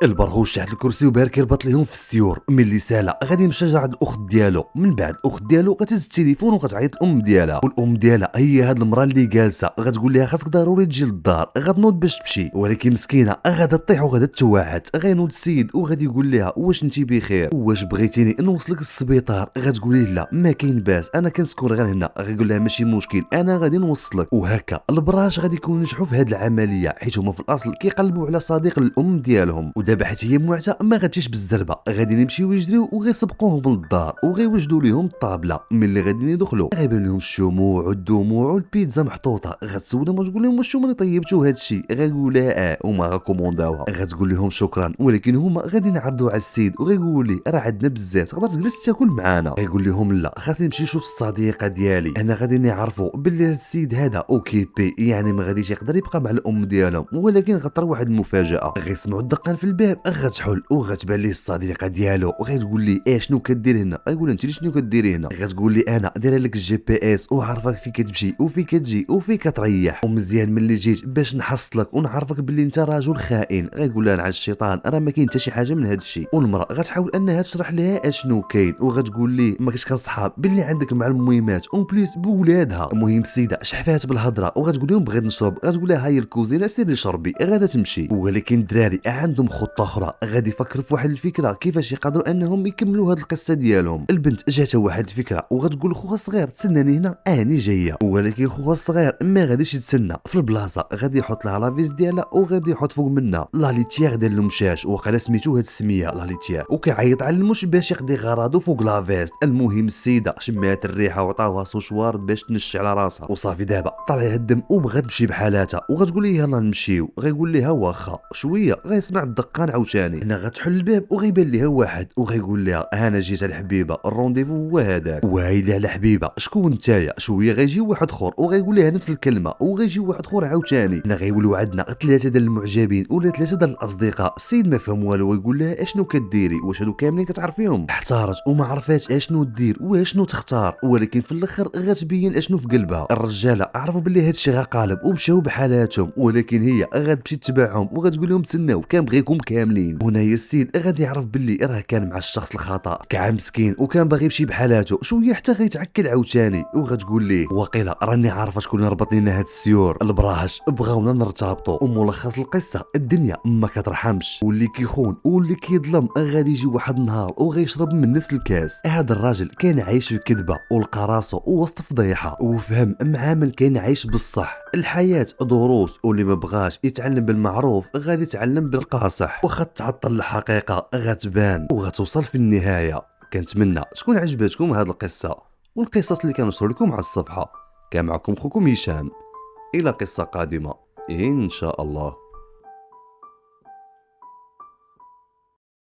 البرغوث شحت الكرسي وبارك يربط ليهم في السيور. ملي سالا غادي مشى عند الاخت ديالو، من بعد الاخت ديالو غتهز التليفون وغتعيط الام ديالها، والام ديالها هي هاد المراه اللي جالسه غتقول لها خاصك ضروري تجي للدار. غتنوض باش تمشي ولكن مسكينه غادا تطيح وغادا توعد. غينوض السيد وغادي يقول لها واش انت بخير، واش بغيتيني نوصلك للسبيطار؟ غتقولي لا ما كاين باس، انا كنسكن غير هنا. غيقول لها ماشي مشكل انا غادي نوصلك. وهكا البراش غادي يكونوا نجحوا في هاد العمليه، حيت هما في الاصل كيقلبوا على صديق الام ديالهم. ودابا حيت هي معتة ما غاتجيش بالزربه، غادي يمشيو يجريو وغيسبقوهم للدار وغيوجدوا ليهم الطابله. ملي غادي يدخلوا غيبان لهم الشموع والدموع والبيتزا محطوطه. غتسولهم وتقول لهم واش هما اللي طيبتوا هاد الشيء؟ غيقول لها هما غاكومونداوها. غتقول لهم شكرا، ولكن هما غادي نعرضوا على السيد وغيقول لي راه عندنا بزاف تقدر تجلس تاكل معانا. غيقول لهم لا خاصني نمشي نشوف الصديقه ديالي، انا غادي نعرفوا باللي السيد هذا اوكيبي، يعني ما غاديش يقدر يبقى مع الام ديالهم، ولكن غطرى واحد المفاجاه. غيسمعوا الدقان في الباب، غتحل وغتبان ليه الصديقه ديالو وغتقول لي شنو كدير هنا؟ غيقول انت شنو كديري هنا؟ غتقول لي انا دايره لك الجي بي اس وعارفاك فين كتمشي وفين كتجي وفين كتريح، ومزيان ملي جيت باش نحصلك ونعرفك باللي انت راجل خائن. غيقول لها على الشيطان راه ما كاين حتى شي حاجه من هذا الشيء. والمراه غتحاول انها تشرح لها اشنو كاين وغتقول لي ما كنتش كنصحاب باللي عندك مع المهمات اون بليس بولادها. المهم السيده شحفات بالهضره وغتقول لهم بغيت نشرب. غتقول لها هاي الكوزينه سيري شربي غادا تمشي. ولكن الدراري عندهم خطه اخرى، غادي يفكروا في واحد الفكره كيفاش يقدروا انهم يكملوا هذه القصه ديالهم. البنت جاتها واحد الفكره وغتقول خوها الصغير تسناني هنا اني جايه، ولكن خوها الصغير ما غاديش يتسنى في البلاصه. غادي يحط لها لافيز ديالها وغادي يحط فوق منها لا ليتيير ديال المشاش، وقال سميتو هاد السميه لا ليتيير، وكيعيط على المش باش يقضي غراضو فوق لافيست. المهم السيده شمات الريحه وعطاوها سوشوار باش تنشي على راسها وصافي. دابا طلع الدم وبغات تمشي بحالاتها وغتقول لي يلا نمشيو. غيقول لها واخا. شويه غيسمع الدقان عاوتاني، هنا غتحل الباب وغيبان لها واحد وغيقول لها انا جيت الحبيبه الرونديفو هو هذاك. وهايلي على حبيبه شكون نتايا؟ شويه غيجي واحد اخر وغيقول لها نفس الكلمه وغيجي واحد اخر عاوتاني. هنا غيولوا عندنا ثلاثه ديال المعجبين ولا ثلاثه ديال الاصدقاء. السيد ما فهم والو ويقول لها اشنو كديري؟ واش هادو كاملين كتعرفيهم؟ احتارت وما عرفاتش اشنو دير واشنو تختار، ولكن في الاخر غتبين اشنو في قلبها. الرجاله عرفوا باللي هادشي غاقالب ومشاو بحالاتهم، ولكن هي غتمشي تتبعهم وغتقول لهم تسناو كنبغيكم كاملين. هنا هي السيد غادي يعرف باللي راه كان مع الشخص الخطا، كان مسكين وكان باغي يمشي بحالاته. شويه حتى غيتعكل عاوتاني وغتقول ليه واقيلا راني عارفه شكون ربط لنا هاد السيور. البراهش بغاونا نرتبطوا. وملخص القصه الدنيا ما كترحمش، واللي كيخون واللي كيظلم غادي يجي واحد النهار وغيشرب من نفس الكاس. هذا الراجل كان عايش في الكذبه ولقى راسو وسط فضيحه، وفهم مع من كان عايش بالصح. الحياه دروس، واللي ما بغاش يتعلم بالمعروف غادي يتعلم بالقاصح. واخا تعطل الحقيقه غتبان وغتوصل في النهايه. كنتمنى تكون عجبتكم هذه القصه والقصص اللي كنشر لكم على الصفحه. كان معكم خوكم هشام، الى قصه قادمه ان شاء الله.